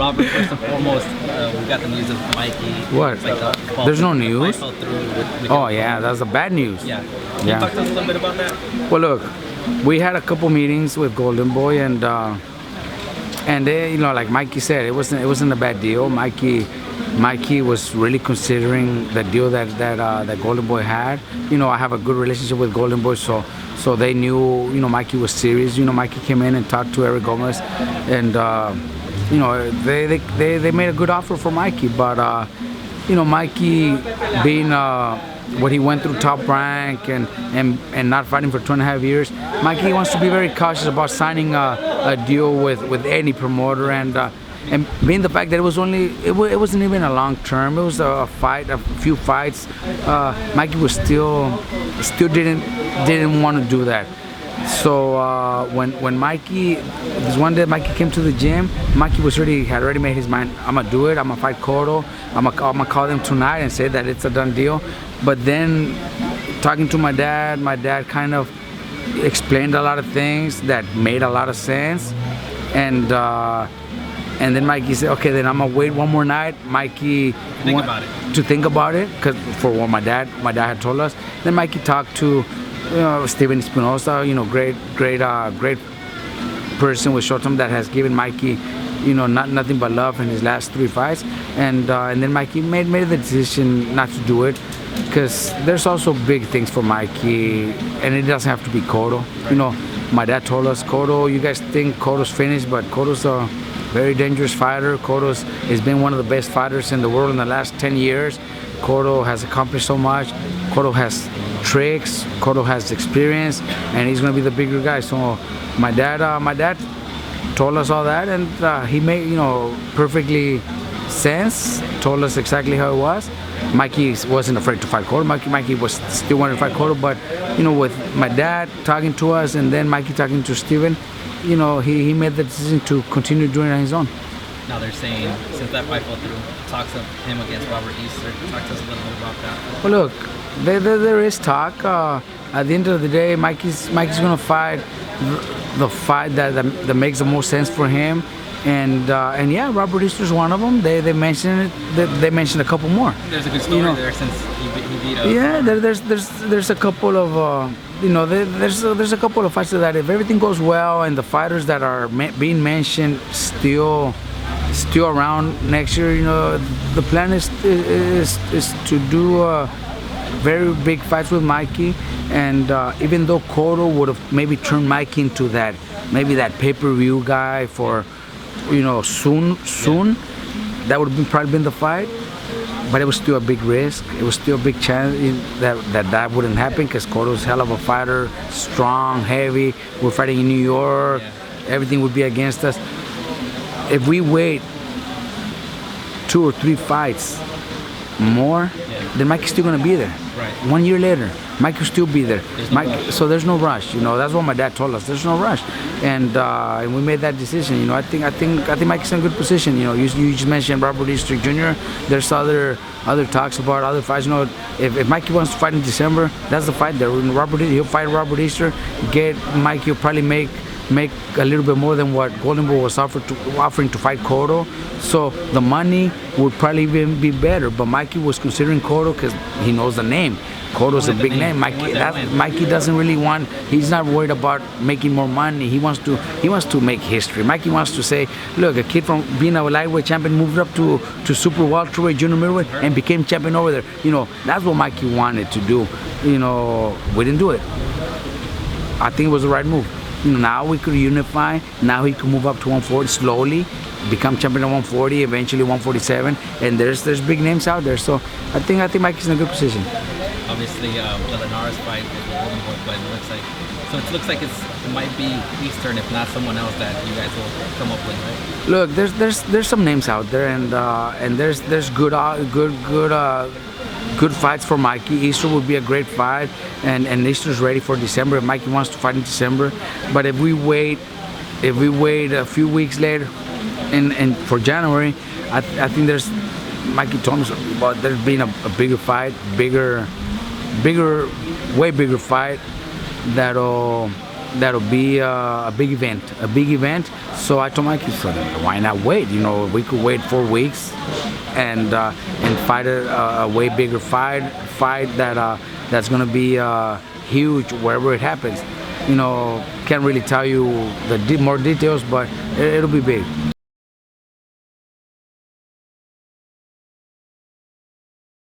Robert, first and foremost, we got the news of Mikey. What? Like There's no news? Fell through with Miguel Oh yeah, Cotto. that's the bad news. Yeah. Can Yeah. you talk to us a little bit about that? Well, look, we had a couple meetings with Golden Boy, and they, like Mikey said, it wasn't a bad deal. Mikey was really considering the deal that Golden Boy had. I have a good relationship with Golden Boy, so they knew Mikey was serious. Mikey came in and talked to Eric Gomez, and they made a good offer for Mikey, but Mikey being what he went through, Top Rank, and not fighting for 2.5 years, Mikey wants to be very cautious about signing a deal with any promoter, and being the fact that it wasn't even a long term, it was a few fights. Mikey was still didn't want to do that. So when Mikey, this one day Mikey came to the gym, Mikey had already made his mind. I'm gonna do it. I'm gonna fight Cotto. I'm gonna call them tonight and say that it's a done deal. But then talking to my dad kind of explained a lot of things that made a lot of sense, and then Mikey said, okay, then I'm gonna wait one more night. Mikey to think about it, because for what my dad had told us. Then Mikey talked to Steven Espinosa, great person with Showtime that has given Mikey, nothing but love in his last 3 fights, and then Mikey made the decision not to do it, because there's also big things for Mikey, and it doesn't have to be Cotto. My dad told us, Cotto, you guys think Cotto's finished, but Cotto's a very dangerous fighter. Cotto's has been one of the best fighters in the world in the last 10 years. Cotto has accomplished so much. Cotto has tricks. Cotto has experience, and he's going to be the bigger guy. So my dad told us all that, and he made perfectly sense. Told us exactly how it was. Mikey wasn't afraid to fight Cotto. Mikey was still wanted to fight Cotto, but with my dad talking to us, and then Mikey talking to Steven, he made the decision to continue doing it on his own. Now they're saying, since that fight fell through, talks of him against Robert Easter. Talk to us a little bit about that. Well, look, there is talk. At the end of the day, Mikey's going to fight the fight that makes the most sense for him. And yeah, Robert Easter's one of them. They mentioned it. They mentioned a couple more. There's a good story there since he beat up. Yeah, there's a couple of there's a couple of fights that if everything goes well and the fighters that are being mentioned still around next year, the plan is to do very big fights with Mikey, and even though Cotto would have maybe turned Mikey into that pay-per-view guy for soon, that would have probably been the fight, but it was still a big risk. It was still a big chance that wouldn't happen, because Cotto's hell of a fighter, strong, heavy. We're fighting in New York. Everything would be against us. If we wait 2 or 3 fights more, then Mike's still gonna be there. Right. 1 year later, Mike will still be there. So there's no rush. That's what my dad told us. There's no rush, and we made that decision. I think Mike's in a good position. You just mentioned Robert Easter Jr. There's other talks about other fights. If Mikey wants to fight in December, that's the fight there. He'll fight Robert Easter. Mike, he'll probably make a little bit more than what Golden Boy was offering to fight Cotto. So the money would probably even be better. But Mikey was considering Cotto because he knows the name. Cotto's a big name. Mikey doesn't really want. He's not worried about making more money. He wants to make history. Mikey wants to say, look, a kid from being a lightweight champion moved up to super welterweight, junior middleweight, and became champion over there. That's what Mikey wanted to do. We didn't do it. I think it was the right move. Now we could unify. Now he can move up to 140 slowly, become champion at 140, eventually 147, and there's big names out there. So I think Mikey's in a good position. Obviously, Linares fight is a Golden Boy fight. It looks like it might be Eastern, if not someone else that you guys will come up with, right? Look, there's some names out there, and there's good fights for Mikey. Easter would be a great fight, and Easter's ready for December if Mikey wants to fight in December. But if we wait a few weeks later, and for January, I think Mikey told me about there's been a bigger fight, way bigger fight that'll that'll be a big event. So I told Mikey, so why not wait? You know, we could wait 4 weeks and fight a way bigger fight that's gonna be huge wherever it happens. You know, can't really tell you the more details, but it'll be big.